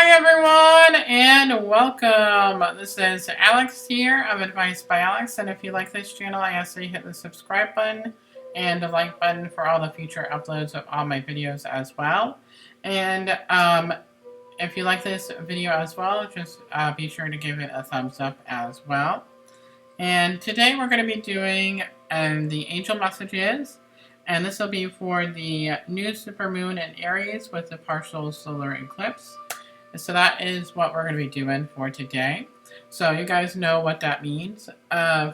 Hi everyone and welcome. This is Alex here of Advice by Alex, and if you like this channel I ask that you hit the subscribe button and the like button for all the future uploads of all my videos as well. And if you like this video as well, just be sure to give it a thumbs up as well. And today we're going to be doing the angel messages, and this will be for the new supermoon in Aries with the partial solar eclipse. So that is what we're going to be doing for today. So you guys know what that means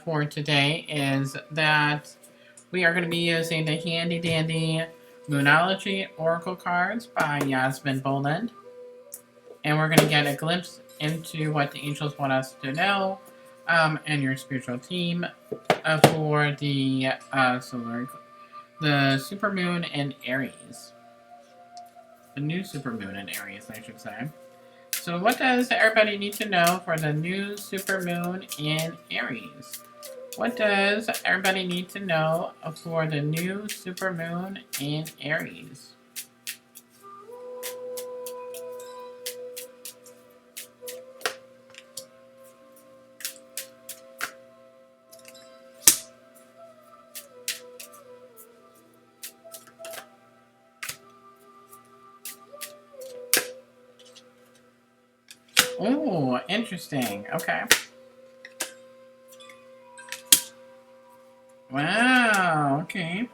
for today is that we are going to be using the handy dandy Moonology Oracle cards by Yasmin Boland. And we're going to get a glimpse into what the angels want us to know and your spiritual team for the supermoon in Aries. The new supermoon in Aries, I should say. So what does everybody need to know for the new supermoon in Aries? What does everybody need to know for the new supermoon in Aries? Oh, interesting. Okay. Wow, okay.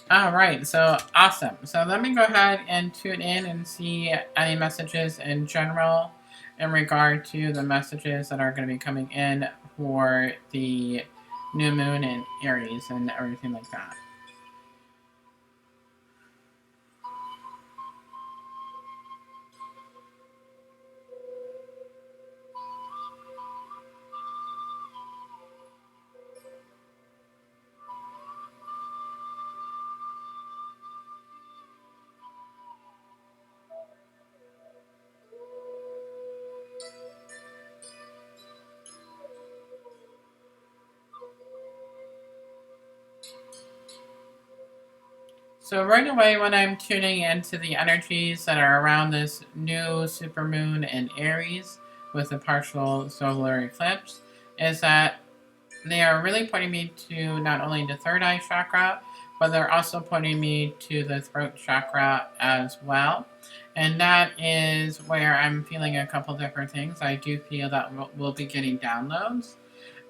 Alright, so awesome. So let me go ahead and tune in and see any messages in general in regard to the messages that are going to be coming in for the new moon in Aries and everything like that. So right away when I'm tuning into the energies that are around this new supermoon in Aries with the partial solar eclipse is that they are really pointing me to not only the third eye chakra, but they're also pointing me to the throat chakra as well. And that is where I'm feeling a couple different things. I do feel that we'll be getting downloads.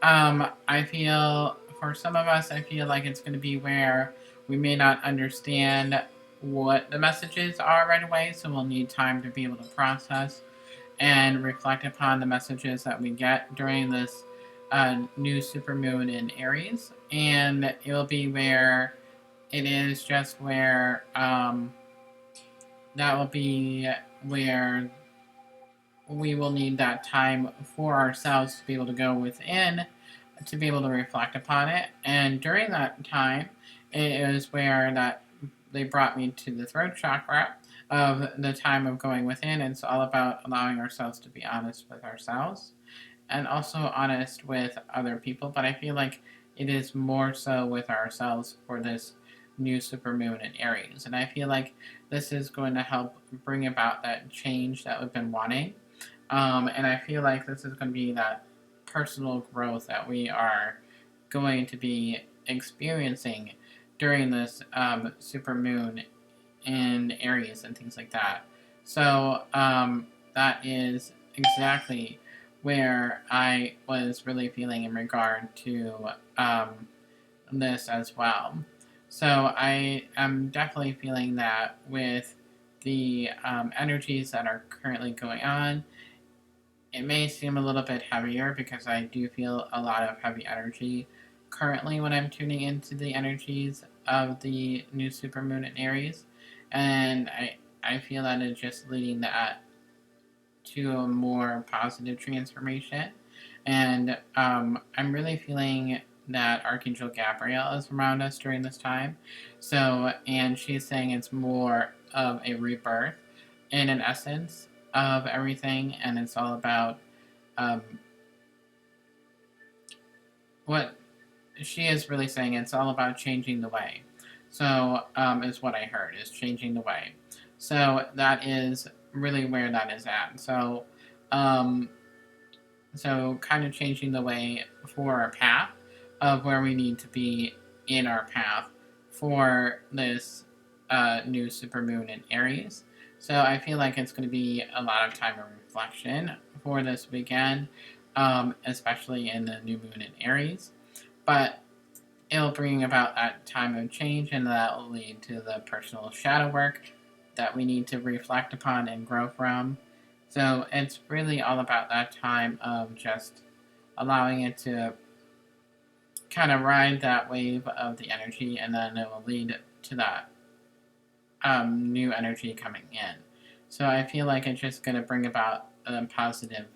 I feel, for some of us, I feel like it's going to be where we may not understand what the messages are right away, so we'll need time to be able to process and reflect upon the messages that we get during this new supermoon in Aries. And it will be where it is just where that will be where we will need that time for ourselves to be able to go within to be able to reflect upon it. And during that time, it is where that they brought me to the throat chakra of the time of going within. And it's all about allowing ourselves to be honest with ourselves and also honest with other people. But I feel like it is more so with ourselves for this new supermoon in Aries. And I feel like this is going to help bring about that change that we've been wanting. And I feel like this is going to be that personal growth that we are going to be experiencing during this supermoon in Aries and things like that. So that is exactly where I was really feeling in regard to this as well. So I am definitely feeling that with the energies that are currently going on. It may seem a little bit heavier because I do feel a lot of heavy energy currently when I'm tuning into the energies of the new supermoon in Aries. And I feel that it's just leading that to a more positive transformation. And I'm really feeling that Archangel Gabriel is around us during this time. So, and she's saying it's more of a rebirth in an essence of everything, and it's all about what she is really saying. It's all about changing the way. So, is what I heard, is changing the way. So that is really where that is at. Um, so kind of changing the way for our path of where we need to be in our path for this new supermoon in Aries. So I feel like it's going to be a lot of time of reflection for this weekend, especially in the new moon in Aries. But it'll bring about that time of change, and that will lead to the personal shadow work that we need to reflect upon and grow from. So it's really all about that time of just allowing it to kind of ride that wave of the energy, and then it will lead to that new energy coming in. So I feel like it's just going to bring about a positive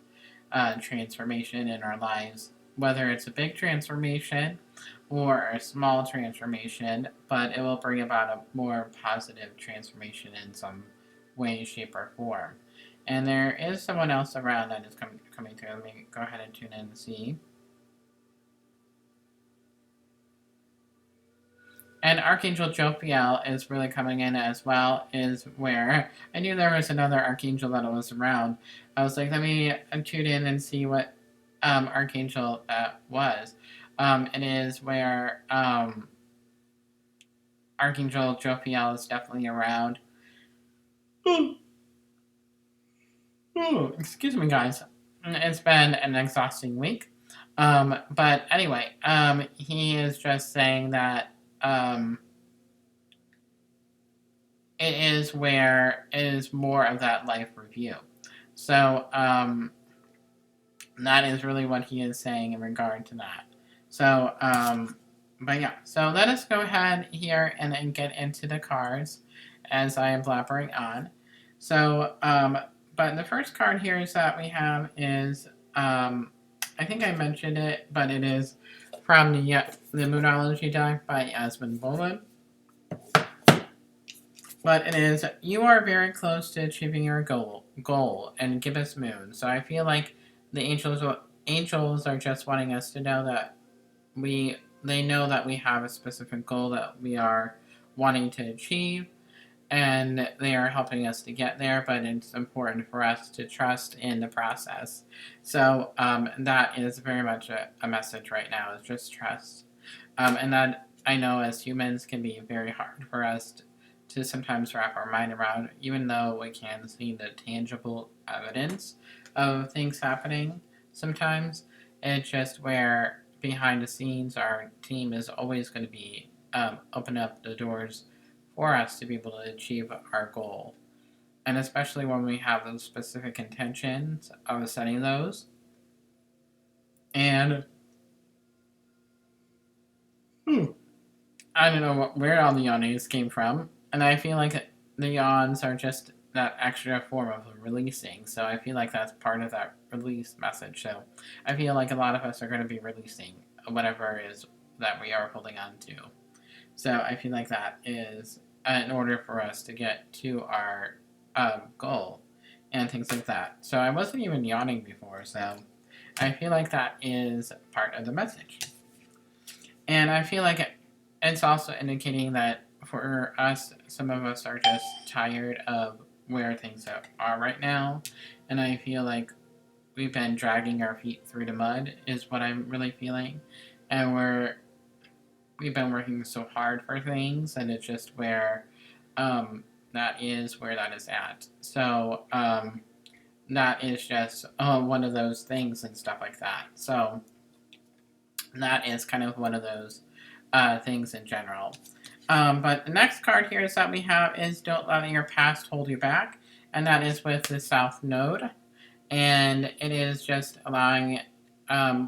transformation in our lives, whether it's a big transformation or a small transformation, but it will bring about a more positive transformation in some way, shape, or form. And there is someone else around that is coming through. Let me go ahead and tune in and see. And Archangel Jophiel is really coming in as well, is where I knew there was another Archangel that was around. I was like, let me tune in and see what Archangel that was. It is where Archangel Jophiel is definitely around. Excuse me, guys. It's been an exhausting week. But anyway, he is just saying that it is where it is more of that life review. So that is really what he is saying in regard to that. So, but yeah, so let us go ahead here and get into the cards as I am blabbering on. So, but the first card here is that we have is, I think I mentioned it, but it is from the Moonology deck by Yasmin Boland. But it is, you are very close to achieving your goal and gibbous moon. So I feel like the angels are just wanting us to know that they know that we have a specific goal that we are wanting to achieve, and they are helping us to get there, but it's important for us to trust in the process. So that is very much a message right now, is just trust. And that, I know, as humans can be very hard for us to sometimes wrap our mind around, even though we can see the tangible evidence of things happening sometimes. It's just where behind the scenes our team is always going to be open up the doors for us to be able to achieve our goal. And especially when we have those specific intentions of setting those. And I don't know where all the yawnings came from. And I feel like the yawns are just that extra form of releasing. So I feel like that's part of that release message. So I feel like a lot of us are going to be releasing whatever it is that we are holding on to. So I feel like that is in order for us to get to our goal and things like that. So I wasn't even yawning before. So I feel like that is part of the message. And I feel like it's also indicating that for us, some of us are just tired of where things are right now. And I feel like we've been dragging our feet through the mud, is what I'm really feeling. And we've been working so hard for things, and it's just where that is where that is at. So that is just one of those things and stuff like that. So that is kind of one of those things in general. But the next card here is that we have is Don't Let Your Past Hold You Back, and that is with the South Node. And it is just allowing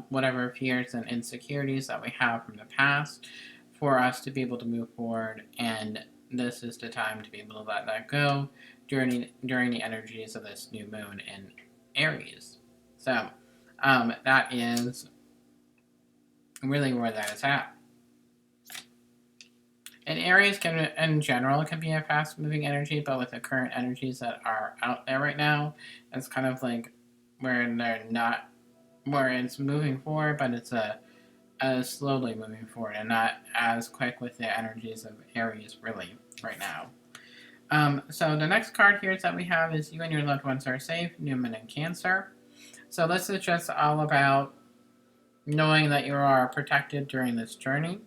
whatever fears and insecurities that we have from the past for us to be able to move forward, and this is the time to be able to let that go during the energies of this new moon in Aries. So that is really where that is at. And Aries can, in general, can be a fast-moving energy, but with the current energies that are out there right now, it's kind of like where they're not, where it's moving forward, but it's a slowly moving forward and not as quick with the energies of Aries, really, right now. So the next card here that we have is you and your loved ones are safe, New Moon and Cancer. So this is just all about knowing that you are protected during this journey,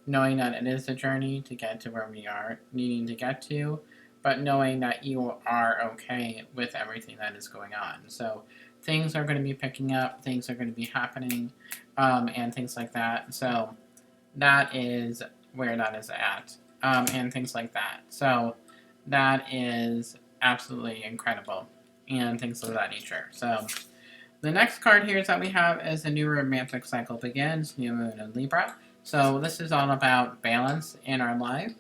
knowing that it is a journey to get to where we are needing to get to, but knowing that you are okay with everything that is going on. So things are going to be picking up, things are going to be happening, and things like that. So that is where that is at, and things like that. So that is absolutely incredible, and things of that nature. So the next card here that we have is a new romantic cycle begins, New Moon in Libra. So this is all about balance in our life,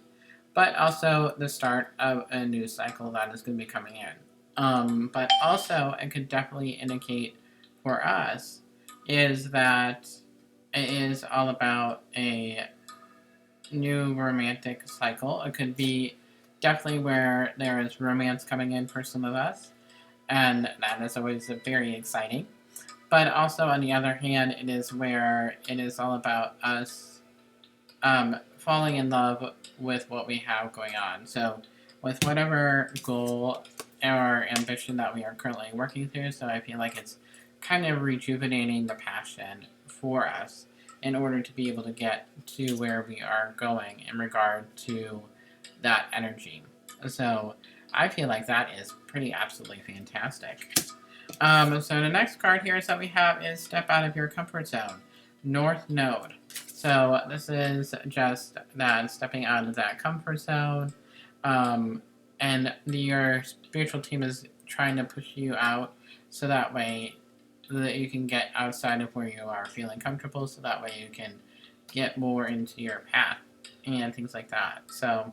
but also the start of a new cycle that is going to be coming in. But also, it could definitely indicate for us is that it is all about a new romantic cycle. It could be definitely where there is romance coming in for some of us, and that is always very exciting. But also, on the other hand, it is where it is all about us falling in love with what we have going on. So, with whatever goal or ambition that we are currently working through, so I feel like it's kind of rejuvenating the passion for us in order to be able to get to where we are going in regard to that energy. So, I feel like that is pretty absolutely fantastic. So the next card here is that we have is Step Out of Your Comfort Zone, North Node. So this is just that stepping out of that comfort zone, and your spiritual team is trying to push you out so that way that you can get outside of where you are feeling comfortable, so that way you can get more into your path and things like that. So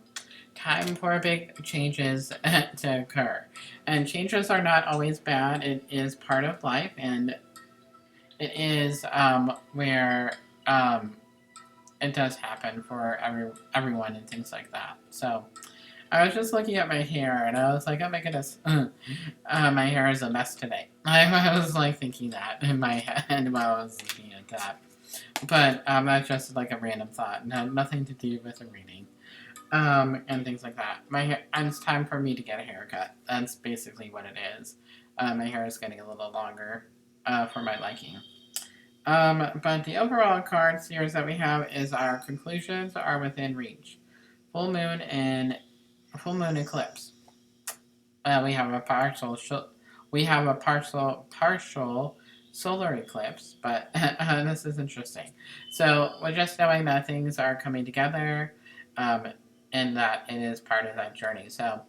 time for big changes to occur. And changes are not always bad. It is part of life, and it is where it does happen for everyone and things like that. So I was just looking at my hair, and I was like, oh my goodness, my hair is a mess today. I was like thinking that in my head while I was looking at that. But that's just like a random thought, and had nothing to do with the reading. And things like that. And it's time for me to get a haircut. That's basically what it is. My hair is getting a little longer for my liking. But the overall card series that we have is our conclusions are within reach. Full moon and full moon eclipse. We have a partial solar eclipse, but this is interesting. So we're just knowing that things are coming together. And that it is part of that journey. So,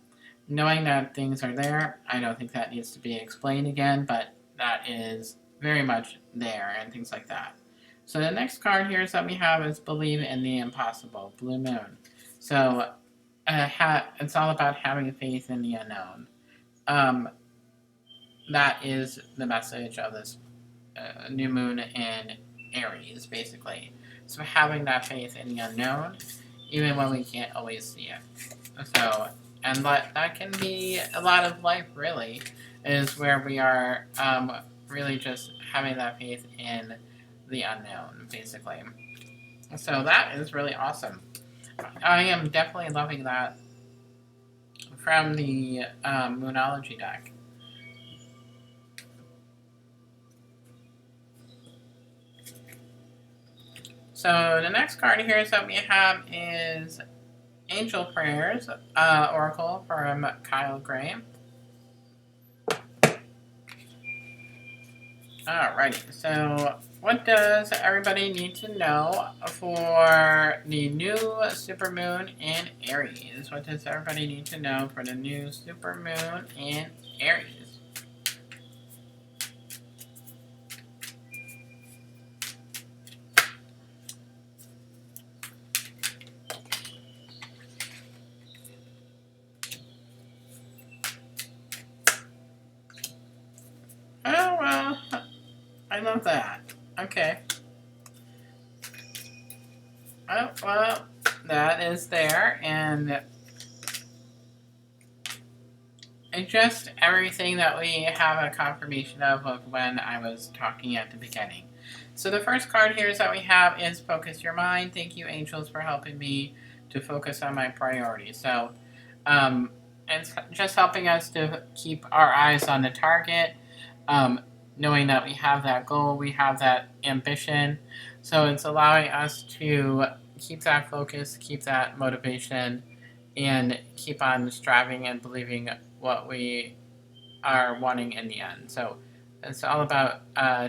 knowing that things are there, I don't think that needs to be explained again, but that is very much there and things like that. So, the next card here is that we have is Believe in the Impossible, Blue Moon. So, it's all about having faith in the unknown. That is the message of this new moon in Aries, basically. So, having that faith in the unknown even when we can't always see it. So, and that can be a lot of life, really, is where we are really just having that faith in the unknown, basically. So that is really awesome. I am definitely loving that from the Moonology deck. So the next card here that we have is Angel Prayers, Oracle from Kyle Gray. Alrighty, so what does everybody need to know for the new supermoon in Aries? What does everybody need to know for the new supermoon in Aries? Oh, well, I love that. Okay. Oh, well, that is there, and it's just everything that we have a confirmation of when I was talking at the beginning. So the first card here is that we have is Focus Your Mind. Thank you, angels, for helping me to focus on my priorities. So, and it's just helping us to keep our eyes on the target, um, knowing that we have that goal, we have that ambition. So it's allowing us to keep that focus, keep that motivation, and keep on striving and believing what we are wanting in the end. So it's all about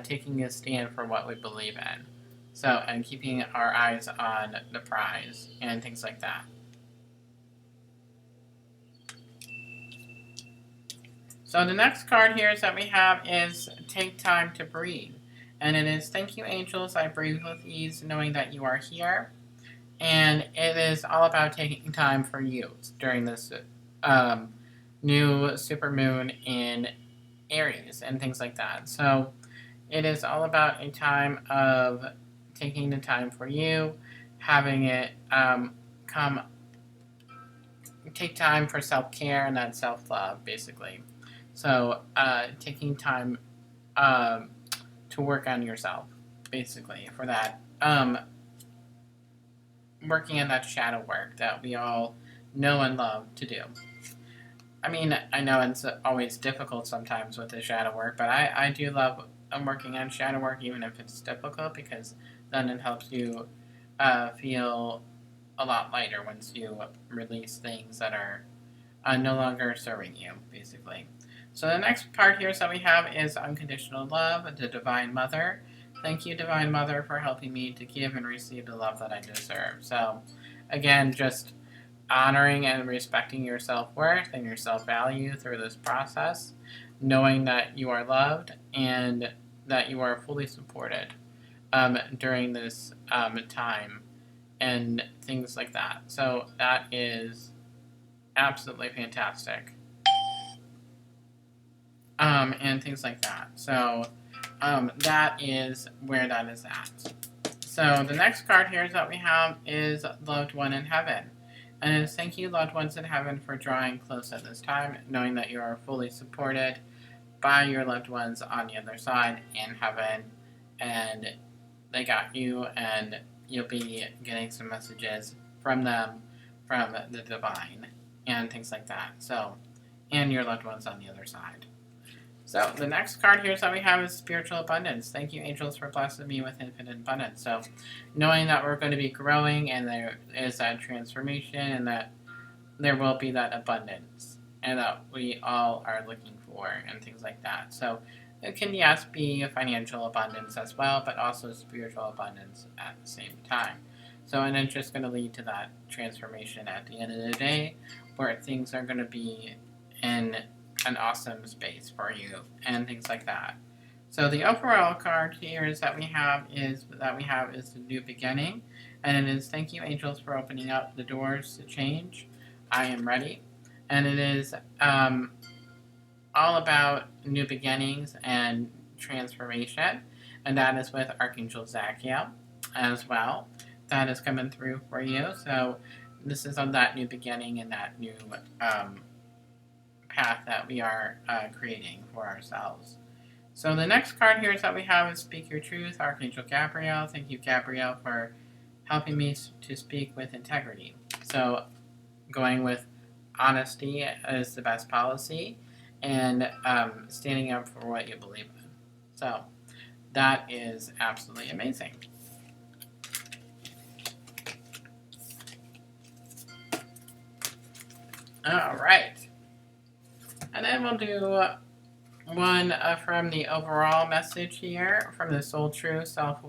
taking a stand for what we believe in. So, and keeping our eyes on the prize and things like that. So the next card here is that we have is take time to breathe. And it is thank you, angels. I breathe with ease, knowing that you are here. And it is all about taking time for you during this um, new supermoon in Aries and things like that. So it is all about a time of taking the time for you, having it come, take time for self care and that self love, basically. So taking time um, to work on yourself, basically, for that. Working on that shadow work that we all know and love to do. I mean, I know it's always difficult sometimes with the shadow work, but I do love working on shadow work even if it's difficult because then it helps you feel a lot lighter once you release things that are no longer serving you, basically. So the next part here that we have is unconditional love, the Divine Mother. Thank you, Divine Mother, for helping me to give and receive the love that I deserve. So, again, just honoring and respecting your self-worth and your self-value through this process, knowing that you are loved and that you are fully supported during this time and things like that. So that is absolutely fantastic. And things like that. So that is where that is at. So the next card here that we have is Loved One in Heaven. And it is thank you, loved ones in heaven, for drawing close at this time, knowing that you are fully supported by your loved ones on the other side in heaven. And they got you, and you'll be getting some messages from them, from the divine, and things like that. So, and your loved ones on the other side. So the next card here that we have is spiritual abundance. Thank you, angels, for blessing me with infinite abundance. So knowing that we're going to be growing and there is that transformation and that there will be that abundance and that we all are looking for and things like that. So it can, yes, be a financial abundance as well, but also spiritual abundance at the same time. So, and it's just going to lead to that transformation at the end of the day where things are going to be in an awesome space for you and things like that. So the overall card here is that we have is the new beginning, and it is thank you, angels, for opening up the doors to change. I am ready, and it is all about new beginnings and transformation, and that is with Archangel Zachiel as well. That is coming through for you. So this is on that new beginning and that new path that we are creating for ourselves. So the next card here is that we have is Speak Your Truth, Archangel Gabriel. Thank you, Gabriel, for helping me to speak with integrity. So going with honesty is the best policy and standing up for what you believe in. So that is absolutely amazing. All right. And then we'll do one from the overall message here from the Soul True Self